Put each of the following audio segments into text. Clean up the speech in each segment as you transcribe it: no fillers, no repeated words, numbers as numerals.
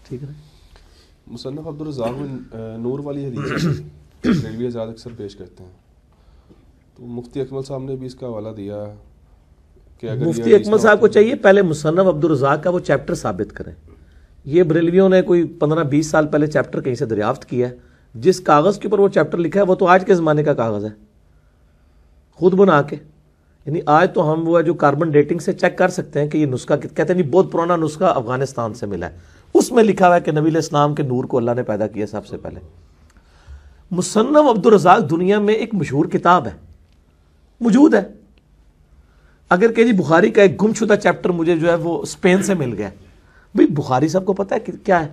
ٹھیک ہے. مصنف عبدالرزاق میں نور والی حدیث ریلوی حضرات اکثر پیش کرتے ہیں, تو مفتی اکمل صاحب نے بھی اس کا حوالہ دیا کہ اگر مفتی اکمل صاحب کو چاہیے پہلے مصنف عبدالرزاق کا وہ چیپٹر ثابت کریں. یہ بریلویوں نے کوئی 15-20 سال پہلے چیپٹر کہیں سے دریافت کیا ہے. جس کاغذ کے اوپر وہ چیپٹر لکھا ہے وہ تو آج کے زمانے کا کاغذ ہے, خود بنا کے. یعنی آج تو ہم وہ ہے جو کاربن ڈیٹنگ سے چیک کر سکتے ہیں کہ یہ نسخہ کہتے ہیں بہت پرانا نسخہ افغانستان سے ملا ہے, اس میں لکھا ہوا ہے کہ نبی علیہ السلام کے نور کو اللہ نے پیدا کیا سب سے پہلے. مصنف عبدالرزاق دنیا میں ایک مشہور کتاب ہے, موجود ہے. اگر کہ جی بخاری کا ایک گم شدہ چیپٹر مجھے جو ہے وہ اسپین سے مل گیا, بھئی بخاری صاحب کو پتا ہے کہ کیا ہے,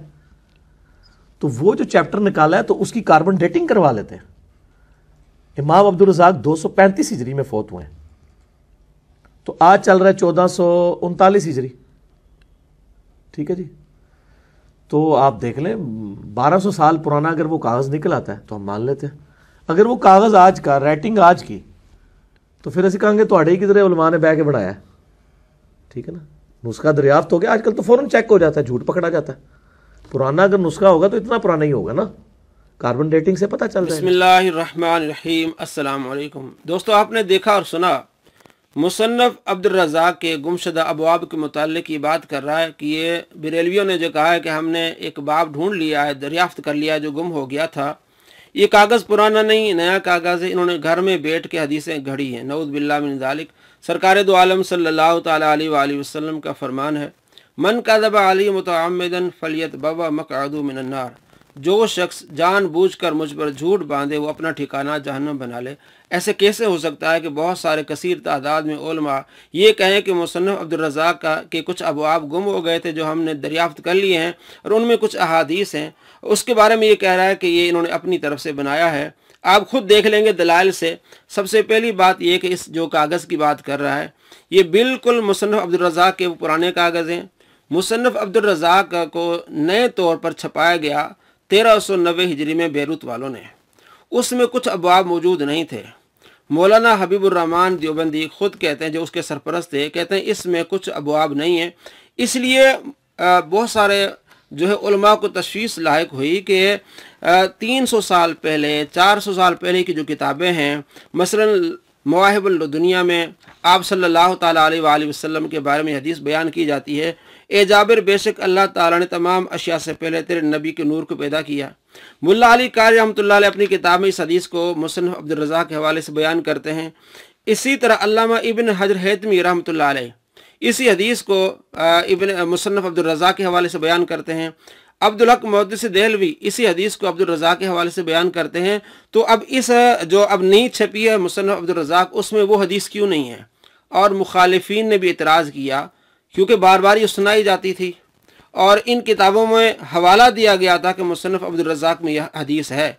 تو وہ جو چیپٹر نکالا ہے تو اس کی کاربن ڈیٹنگ کروا لیتے ہیں. امام عبدالرزاق 235 ہجری میں فوت ہوئے ہیں, تو آج چل رہا ہے 1439 ہجری. ٹھیک ہے جی, تو آپ دیکھ لیں 1200 سال پرانا اگر وہ کاغذ نکل آتا ہے تو ہم مان لیتے ہیں. اگر وہ کاغذ آج کا, رائٹنگ آج کی, تو پھر اسی کہیں گے تو ہی کدھر علماء نے بہ کے بڑھایا ہے. ٹھیک ہے نا, نسخہ دریافت ہو گیا, آج کل تو فوراً چیک ہو جاتا ہے, جھوٹ پکڑا جاتا ہے. پرانا اگر نسخہ ہوگا تو اتنا پرانا ہی ہوگا نا, کاربن ڈیٹنگ سے پتہ چل رہا ہے. بسم اللہ الرحمن الرحیم. السلام علیکم دوستو, آپ نے دیکھا اور سنا مصنف عبدالرزاق کے گمشدہ ابواب کے متعلق یہ بات کر رہا ہے کہ یہ بریلویوں نے جو کہا ہے کہ ہم نے ایک باب ڈھونڈ لیا ہے, دریافت کر لیا جو گم ہو گیا تھا. یہ کاغذ پرانا نہیں, نیا کاغذ ہے. انہوں نے گھر میں بیٹھ کے حدیثیں گھڑی ہیں, نعوذ باللہ من ذالک. سرکار دو عالم صلی اللہ تعالیٰ علیہ وآلہ وسلم کا فرمان ہے, من کذب علی متعمدا فلیتبوأ مقعدہ من النار. جو شخص جان بوجھ کر مجھ پر جھوٹ باندھے وہ اپنا ٹھکانہ جہنم بنا لے. ایسے کیسے ہو سکتا ہے کہ بہت سارے کثیر تعداد میں علماء یہ کہیں کہ مصنف عبدالرزاق کے کچھ ابواب گم ہو گئے تھے جو ہم نے دریافت کر لیے ہیں, اور ان میں کچھ احادیث ہیں. اس کے بارے میں یہ کہہ رہا ہے کہ یہ انہوں نے اپنی طرف سے بنایا ہے. آپ خود دیکھ لیں گے دلائل سے. سب سے پہلی بات یہ کہ اس جو کاغذ کی بات کر رہا ہے یہ بالکل مصنف عبدالرزاق کے پرانے کاغذ ہیں. مصنف عبدالرزاق کو نئے طور پر چھپایا گیا 1390 ہجری میں بیروت والوں نے. اس میں کچھ ابواب موجود نہیں تھے. مولانا حبیب الرحمن دیوبندی خود کہتے ہیں, جو اس کے سرپرست تھے, کہتے ہیں اس میں کچھ ابواب نہیں ہیں. اس لیے بہت سارے جو ہے علماء کو تشویش لاحق ہوئی کہ 300 سال پہلے 400 سال پہلے کی جو کتابیں ہیں, مثلا مواہب الدنیا میں آپ صلی اللہ تعالیٰ علیہ وآلہ وسلم کے بارے میں حدیث بیان کی جاتی ہے, اے جابر بے شک اللہ تعالیٰ نے تمام اشیاء سے پہلے تیرے نبی کے نور کو پیدا کیا. ملا علی قاری رحمۃ اللہ علیہ اپنی کتاب میں اس حدیث کو مصنف عبدالرزاق کے حوالے سے بیان کرتے ہیں. اسی طرح علامہ ابن حجر ہیتمی رحمۃ اللہ علیہ اسی حدیث کو مصنف عبدالرزاق کے حوالے سے بیان کرتے ہیں. عبدالحق محدث دہلوی اسی حدیث کو عبدالرزاق کے حوالے سے بیان کرتے ہیں. تو اب اس جو اب نئی چھپی ہے مصنف عبدالرزاق, اس میں وہ حدیث کیوں نہیں ہے؟ اور مخالفین نے بھی اعتراض کیا, کیونکہ بار بار یہ سنائی جاتی تھی اور ان کتابوں میں حوالہ دیا گیا تھا کہ مصنف عبدالرزاق میں یہ حدیث ہے.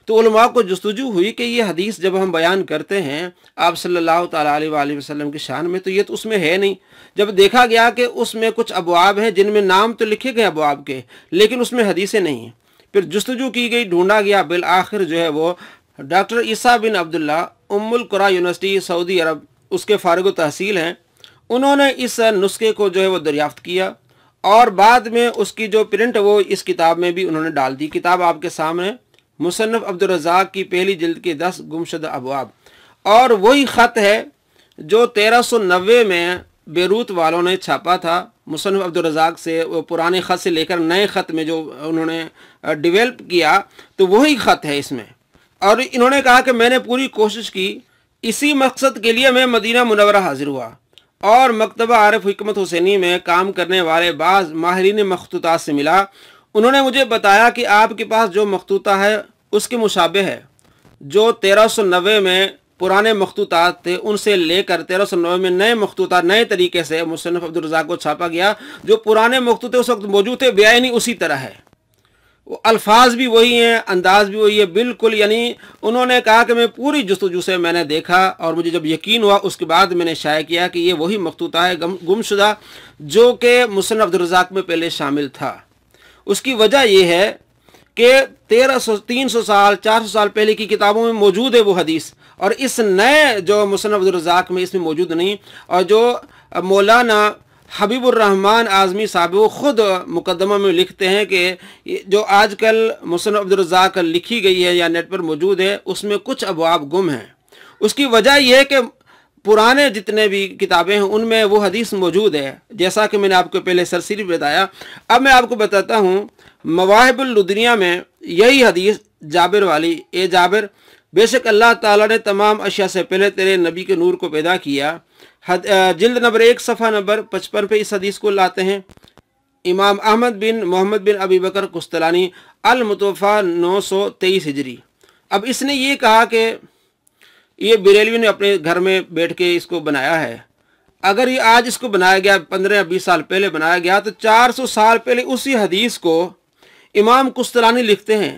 تو علماء کو جستجو ہوئی کہ یہ حدیث جب ہم بیان کرتے ہیں آپ صلی اللہ تعالیٰ علیہ وآلہ وسلم کی شان میں, تو یہ تو اس میں ہے نہیں. جب دیکھا گیا کہ اس میں کچھ ابواب ہیں جن میں نام تو لکھے گئے ابواب کے, لیکن اس میں حدیثیں نہیں ہیں. پھر جستجو کی گئی, ڈھونڈا گیا, بالآخر جو ہے وہ ڈاکٹر عیسیٰ بن عبداللہ القریٰ یونیورسٹی سعودی عرب اس کے فارغ التحصیل ہیں, انہوں نے اس نسخے کو جو ہے وہ دریافت کیا, اور بعد میں اس کی جو پرنٹ وہ اس کتاب میں بھی انہوں نے ڈال دی. کتاب آپ کے سامنے مصنف عبدالرزاق کی پہلی جلد کے 10 گمشدہ ابواب, اور وہی خط ہے جو 1390 میں بیروت والوں نے چھاپا تھا. مصنف عبدالرزاق سے وہ پرانے خط سے لے کر نئے خط میں جو انہوں نے ڈیولپ کیا, تو وہی خط ہے اس میں. اور انہوں نے کہا کہ میں نے پوری کوشش کی, اسی مقصد کے لیے میں مدینہ منورہ حاضر ہوا, اور مکتبہ عارف حکمت حسینی میں کام کرنے والے بعض ماہرین مخطوطات سے ملا. انہوں نے مجھے بتایا کہ آپ کے پاس جو مخطوطہ ہے اس کے مشابہ ہے جو 1390 میں پرانے مخطوطات تھے, ان سے لے کر 1390 میں نئے مخطوطات نئے طریقے سے مصنف عبدالرزاق کو چھاپا گیا. جو پرانے مخطوطے اس وقت موجود تھے بیانی اسی طرح ہے, وہ الفاظ بھی وہی ہیں, انداز بھی وہی ہے بالکل. یعنی انہوں نے کہا کہ میں پوری جستجو سے میں نے دیکھا, اور مجھے جب یقین ہوا اس کے بعد میں نے شائع کیا کہ یہ وہی مخطوطہ ہے گمشدہ جو کہ مصنف عبدالرزاق میں پہلے شامل تھا. اس کی وجہ یہ ہے کہ 300 سال 400 سال پہلے کی کتابوں میں موجود ہے وہ حدیث, اور اس نئے جو مصنف عبدالرزاق میں اس میں موجود نہیں. اور جو مولانا हबीबुर्रहमान आज़मी साहब वो ख़ुद मुकदमा में लिखते हैं कि जो आजकल मुसन्नफ़ अब्दुर रज़्ज़ाक़ लिखी गई है या नेट पर मौजूद है उसमें कुछ अबवाब गुम हैं। उसकी वजह यह है कि पुराने जितने भी किताबें हैं उनमें वो हदीस मौजूद है, जैसा कि मैंने आपको पहले सरसरी बताया। अब मैं आपको बताता हूँ मवाहिबुल लुदनिया में यही हदीस जाबिर वाली, ए जाबिर बेशक अल्लाह ताला ने तमाम अशिया से पहले तेरे नबी के नूर को पैदा किया। जिल्द नंबर 1 सफ़ा नंबर 55 पे इस हदीस को लाते हैं। इमाम अहमद बिन मोहम्मद बिन अबी बकर कुस्तलानी अल मुतवफ़ा 923 हिजरी। अब इसने ये कहा कि ये बरेलवी ने अपने घर में बैठ के इसको बनाया है। अगर ये आज इसको बनाया गया 15 या 20 साल पहले बनाया गया तो 400 साल पहले उसी हदीस को इमाम कुस्तलानी लिखते हैं।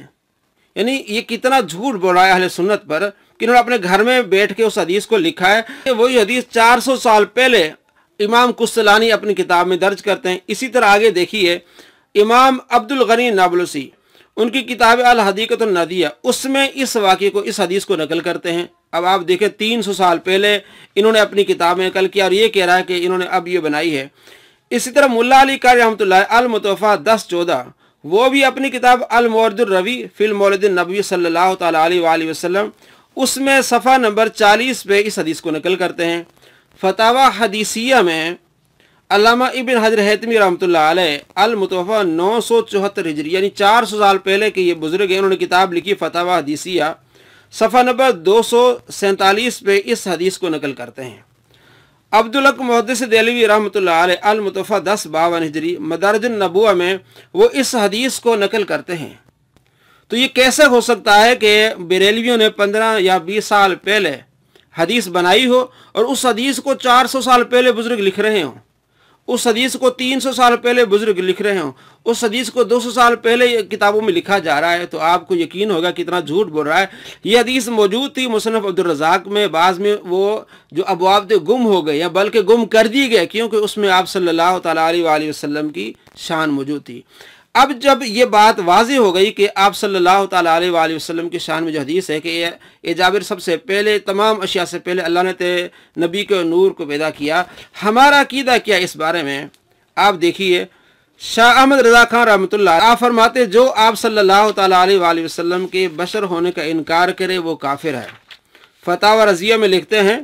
यानी ये कितना झूठ बोल रहा है अहले सुन्नत पर कि इन्होंने अपने घर में बैठ के उस हदीस को लिखा है। वही हदीस 400 साल पहले इमाम कुस्तलानी अपनी किताब में दर्ज करते हैं। इसी तरह आगे देखिए इमाम अब्दुल गनी नाबलुसी उनकी किताब अल हदीक़तुन नदिया उसमें इस वाक़े को, इस हदीस को नकल करते हैं। अब आप देखें 300 साल पहले इन्होंने अपनी किताब में नकल किया और ये कह रहा है कि इन्होंने अब ये बनाई है। इसी तरह मुल्ला अली कारी रहमतुल्लाह अल मुतवफ़ा 1014 वो भी अपनी किताब अल मौरिदुर रवी फिल मौलिदिन नबी सल्लल्लाहु तआला अलैहि वसल्लम उसमें सफ़ा नंबर 40 पे इस हदीस को नकल करते हैं। फतावा हदीसिया में अल्लामा इब्न हजर हैतमी रहमतुल्लाह अलैह अल मुतवफ़ा 974 हिजरी यानी 400 साल पहले के ये बुजुर्ग हैं, उन्होंने किताब लिखी फतावा हदीसिया सफ़ा नंबर 247 पे इस हदीस को नकल करते हैं। अब्दुल हक मुहद्दिस देलवी रहमतुल्लाह अलैह अल मुतवफ़ा 1052 हिजरी मदारिजुन नबुवा में वो इस हदीस को नकल करते हैं। तो ये कैसे हो सकता है कि बरेलवियों ने 15 या 20 साल पहले हदीस बनाई हो और उस हदीस को 400 साल पहले बुजुर्ग लिख रहे हों, उस हदीस को 300 साल पहले बुजुर्ग लिख रहे हों, उस हदीस को 200 साल पहले किताबों में लिखा जा रहा है। तो आपको यकीन होगा कितना झूठ बोल रहा है। ये हदीस मौजूद थी मुसन्नफ़ अब्दुर रज़्ज़ाक़ में, बाद में वो जो अबवाब थे गुम हो गए या बल्कि गुम कर दिए गए क्योंकि उसमें आप सल्लल्लाहु तआला अलैहि वसल्लम की शान मौजूद थी। अब जब ये बात वाज़ेह हो गई कि आप सल्लल्लाहु तआला अलैहि वसल्लम की शान में जो हदीस है कि ये जाबिर सबसे पहले तमाम अशिया से पहले अल्लाह ने तेरे नबी के नूर को पैदा किया, हमारा अकीदा क्या इस बारे में आप देखिए। शाह अहमद रज़ा खान रहमतुल्लाह आप फरमाते जो आप सल्लल्लाहु तआला अलैहि वसल्लम के बशर होने का इनकार करे वो काफिर है। फतावा रज़िया में लिखते हैं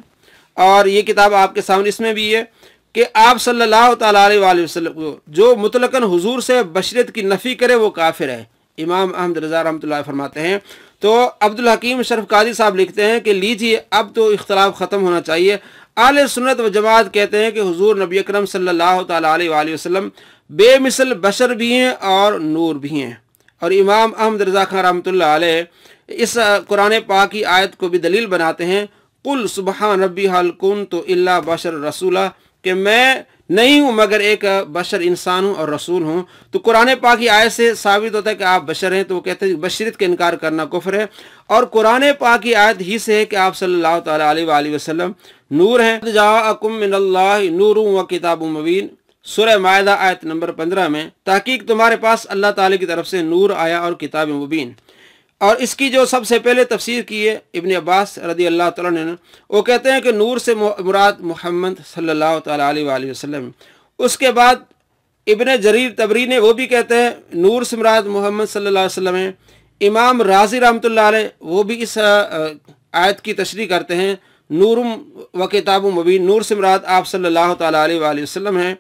और ये किताब आपके सामने इसमें भी है कि आप सल्लल्लाहु तआला अलैहि वसल्लम को जो मुतलकन हुजूर से बशरियत की नफ़ी करे वो काफिर है। इमाम अहमद रज़ा रहमतुल्लाह फरमाते हैं। तो अब्दुल हकीम शरफ काजी साहब लिखते हैं कि लीजिए अब तो इख्तलाफ ख़त्म होना चाहिए। आले सुन्नत व जमात कहते हैं कि हुजूर नबी अकरम सल्लल्लाहु तआला अलैहि वसल्लम बेमिसल बशर भी हैं और नूर भी हैं। और इमाम अहमद रज़ा खान रहमतुल्लाह अलैह इस कुरान पाक की आयत को भी दलील बनाते हैं, कुल सुबहान रब्बी हल कुन्तु इल्ला बशर रसूला, कि मैं नहीं हूँ मगर एक बशर इंसान हूँ और रसूल हूँ। तो कुरान पाक की आयत से साबित होता है कि आप बशर हैं, तो वो कहते हैं बशरियत का इनकार करना कुफ्र है। और कुरान पाक की आयत ही से है कि आप सल्लल्लाहु तआला अलैहि वसल्लम नूर हैं। जाअकुम मिनल्लाहि नूरुन व किताबुम मुबीन सूरह माइदा आयत नंबर 15 में तहकीक तुम्हारे पास अल्लाह ताला की तरफ से नूर आया और किताब मुबीन। और इसकी जो सबसे पहले तफसीर की है इब्न अब्बास रदी अल्लाह तआला ने, वो कहते हैं कि नूर से मुराद मोहम्मद सल्लल्लाहु तआला अलैहि वसल्लम। उसके बाद इब्न जरीर तबरी ने वो भी कहते हैं नूर से मुराद मोहम्मद सल्लल्लाहु अलैहि वसल्लम है। इमाम राजी रहमतुल्लाह अलैह वो भी इस आयत की तशरीह करते हैं नूरुम व किताबुम मुबीन, नूर से मुराद आप सल्लल्लाहु तआला अलैहि वसल्लम है।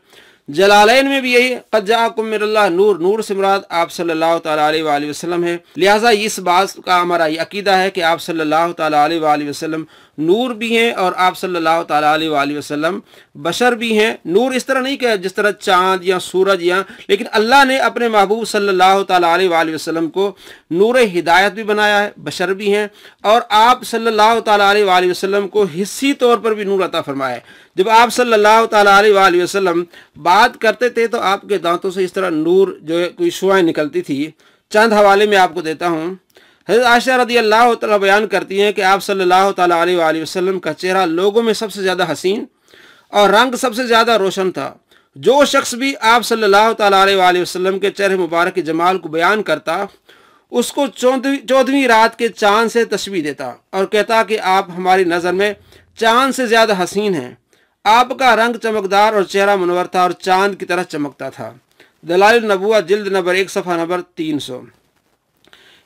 जलालैन में भी यही क़द जाअकुम मिनल्लाह नूर, नूर से मुराद आप सल्लल्लाहु तआला अलैहि वसल्लम है। लिहाजा इस बात का हमारा ये अकीदा है कि आप सल्लल्लाहु तआला अलैहि वसल्लम नूर भी हैं और आप सल्लल्लाहु तआला अलैहि वसल्लम बशर भी हैं। नूर इस तरह नहीं कि जिस तरह चाँद या सूरज या, लेकिन अल्लाह ने अपने महबूब सल्लल्लाहु तआला अलैहि वसल्लम को नूर हिदायत भी बनाया है, बशर भी हैं। और आप सल्लल्लाहु तआला अलैहि वसल्लम को हिस्सी तौर पर भी नूर अता फरमाया है। जब आप सल्लल्लाहु तआला अलैहि वसल्लम बात करते थे तो आपके दांतों से इस तरह नूर जो है कोई शुआएं निकलती थी। चंद हवाले में आपको देता हूँ। हज़रत आयशा रदी अल्लाह तआला बयान करती हैं कि आप सल्लल्लाहु तआला अलैहि वसल्लम का चेहरा लोगों में सबसे ज़्यादा हसीन और रंग सबसे ज़्यादा रोशन था। जो शख्स भी आप सल्लल्लाहु तआला अलैहि वसल्लम के चेहरे मुबारक के जमाल को बयान करता उसको 14वीं रात के चाँद से तशबीह देता और कहता कि आप हमारी नज़र में चाँद से ज़्यादा हसीन हैं। आपका रंग चमकदार और चेहरा मुनव्वर था और चांद की तरह चमकता था। दलाइल नबुव्वत जिल्द नंबर 1 सफ़ा नंबर 300।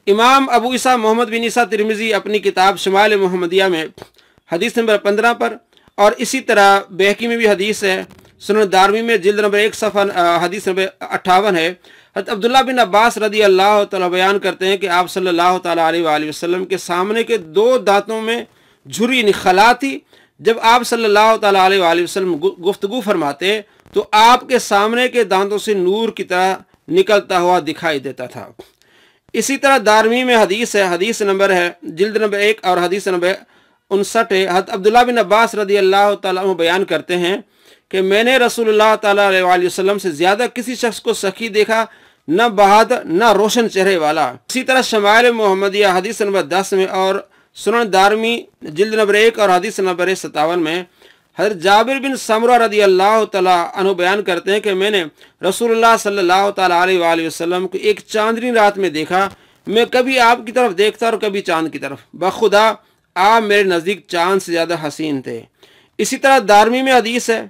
इमाम अबू ईसा मोहम्मद बिन ईसा तिरमिज़ी अपनी किताब शमाइल मुहम्मदिया में हदीस नंबर 15 पर, और इसी तरह बैहकी में भी हदीस है, सुनन दारमी में जिल्द नंबर 1 सफ़ा हदीस नंबर 58 है। हज़रत अब्दुल्लाह बिन अब्बास रदी अल्लाह तआला बयान करते हैं कि आप सल्लल्लाहु तआला अलैहि वसल्लम के सामने के 2 दांतों में झुर्री यानी खला थी। जब आप सल्लल्लाहु तआला अलैहि वसल्लम गुफ्तगू फरमाते तो आपके सामने के दांतों से नूर की तरह निकलता हुआ दिखाई देता था। इसी तरह दारमी में हदीस है, हदीस नंबर है जिल्द नंबर 1 और हदीस नंबर 59 है। हज़रत अब्दुल्लाह बिन अब्बास रदी अल्लाह तआला अन्हु बयान करते हैं कि मैंने रसूलुल्लाह तआला अलैहि वसल्लम से ज़्यादा किसी शख्स को सखी देखा, न बहादुर न रोशन चेहरे वाला। इसी तरह शमाइल मुहम्मदिया हदीस नंबर 10 में और सुनन दारमी जिल्द नंबर 1 और हदीस नंबर 57 में हज़रत जाबिर बिन समरा रदी अल्लाह तआला अन्हु बयान करते हैं कि मैंने रसूलुल्लाह सल्लल्लाहु तआला अलैहि वसल्लम को एक चांदनी रात में देखा। मैं कभी आपकी तरफ देखता और कभी चांद की तरफ, बखुदा आप मेरे नज़दीक चांद से ज़्यादा हसीन थे। इसी तरह दारमी में हदीस है,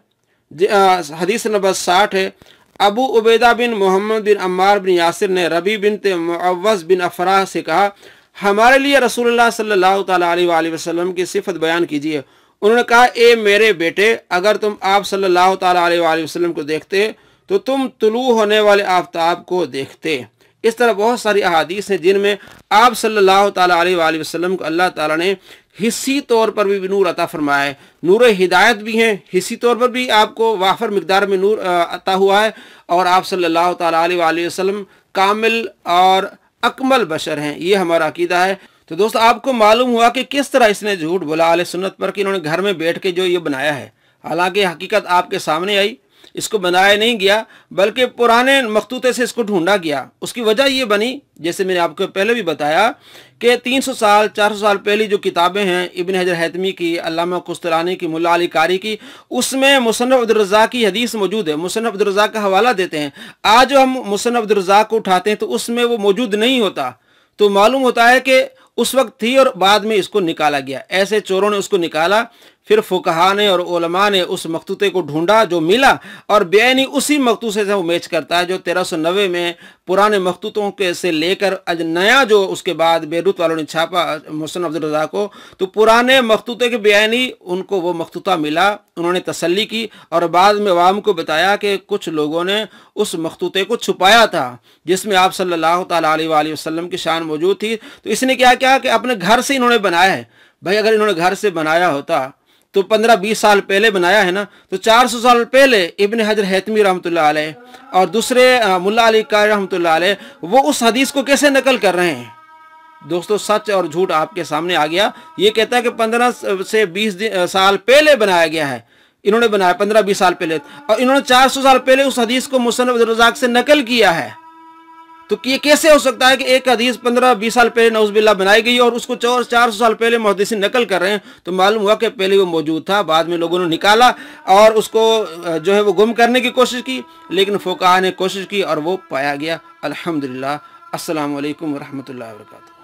हदीस नंबर 60 है। अबू उबैदा बिन मोहम्मद बिन अम्मार बिन यासिर ने रबी बिन मुअव्वज़ बिन अफरा से कहा, हमारे लिए रसूलुल्लाह सल्लल्लाहु तआला अलैहि वसल्लम की सिफत बयान कीजिए। उन्होंने कहा, ए मेरे बेटे, अगर तुम आप सल्लल्लाहु तआला अलैहि वसल्लम को देखते तो तुम तुलू होने वाले आफताब को देखते। इस तरह बहुत सारी अहादीस हैं जिनमें आप सल्लल्लाहु तआला अलैहि वसल्लम को अल्लाह ताला ने हिस्सी तौर पर भी नूर अता फरमाया है। नूर हिदायत भी हैं, हिस्सी तौर पर भी आपको वाफर मिकदार में नूर अता हुआ है, और आप सल्लल्लाहु तआला अलैहि वसल्लम कामिल और अकमल बशर हैं। ये हमारा अकीदा है। तो दोस्तों, आपको मालूम हुआ कि किस तरह इसने झूठ बोला अहले सुन्नत पर कि इन्होंने घर में बैठ के जो ये बनाया है। हालांकि हकीकत आपके सामने आई, इसको बनाया नहीं गया बल्कि पुराने मखतूते से इसको ढूंढा गया। उसकी वजह ये बनी, जैसे मैंने आपको पहले भी बताया, कि 300 साल 400 साल पहले जो किताबें हैं इब्न हजर हैतमी की, अल्लामा कुस्तलानी की, मुल्ला अली कारी की, उसमें मुसन्नफ अब्दुर रज़्ज़ाक़ की हदीस मौजूद है। मुसन्नफ अब्दुर रज़्ज़ाक़ का हवाला देते हैं। आज जो हम मुसन्नफ अब्दुर रज़्ज़ाक़ को उठाते हैं तो उसमें वो मौजूद नहीं होता, तो मालूम होता है कि उस वक्त थी और बाद में इसको निकाला गया। ऐसे चोरों ने उसको निकाला, फिर फुकहा ने और उलमा ने उस मखतूते को ढूंढा, जो मिला, और बेआईनी उसी मखतूते से वो मैच करता है जो 1390 में पुराने मखतूतों के से लेकर आज नया जो उसके बाद बेरूत वालों ने छापा मुसन्नफ अब्दुर रज़्ज़ाक़ को, तो पुराने मखतूते के बेआईनी उनको वो मखतूता मिला। उन्होंने तसल्ली की और बाद में अवाम को बताया कि कुछ लोगों ने उस मखतूते को छुपाया था जिसमें आप सल्लल्लाहु तआला अलैहि वसल्लम की शान मौजूद थी। तो इसने क्या किया कि अपने घर से इन्होंने बनाया है। भाई, अगर इन्होंने घर से बनाया होता तो 15-20 साल पहले बनाया है ना, तो 400 साल पहले इब्न हजर हैतमी रहमतुल्लाह अलैह और दूसरे मुल्ला अली कारी रहमतुल्लाह अलैह वो उस हदीस को कैसे नकल कर रहे हैं। दोस्तों, सच और झूठ आपके सामने आ गया। ये कहता है कि 15 से 20 साल पहले बनाया गया है, इन्होंने बनाया 15-20 साल पहले, और इन्होंने 400 साल पहले उस हदीस को मुसन्नफ अब्दुर रज़्ज़ाक़ से नकल किया है। तो ये कैसे हो सकता है कि एक हदीस 15-20 साल पहले नौज़ुबिल्लाह बनाई गई और उसको 400 साल पहले मुहद्दिसीन नकल कर रहे हैं। तो मालूम हुआ कि पहले वो मौजूद था, बाद में लोगों ने निकाला और उसको जो है वो गुम करने की कोशिश की, लेकिन फुक़हा ने कोशिश की और वो पाया गया। अल्हम्दुलिल्लाह। अस्सलामु अलैकुम व रहमतुल्लाहि व बरकातुहू।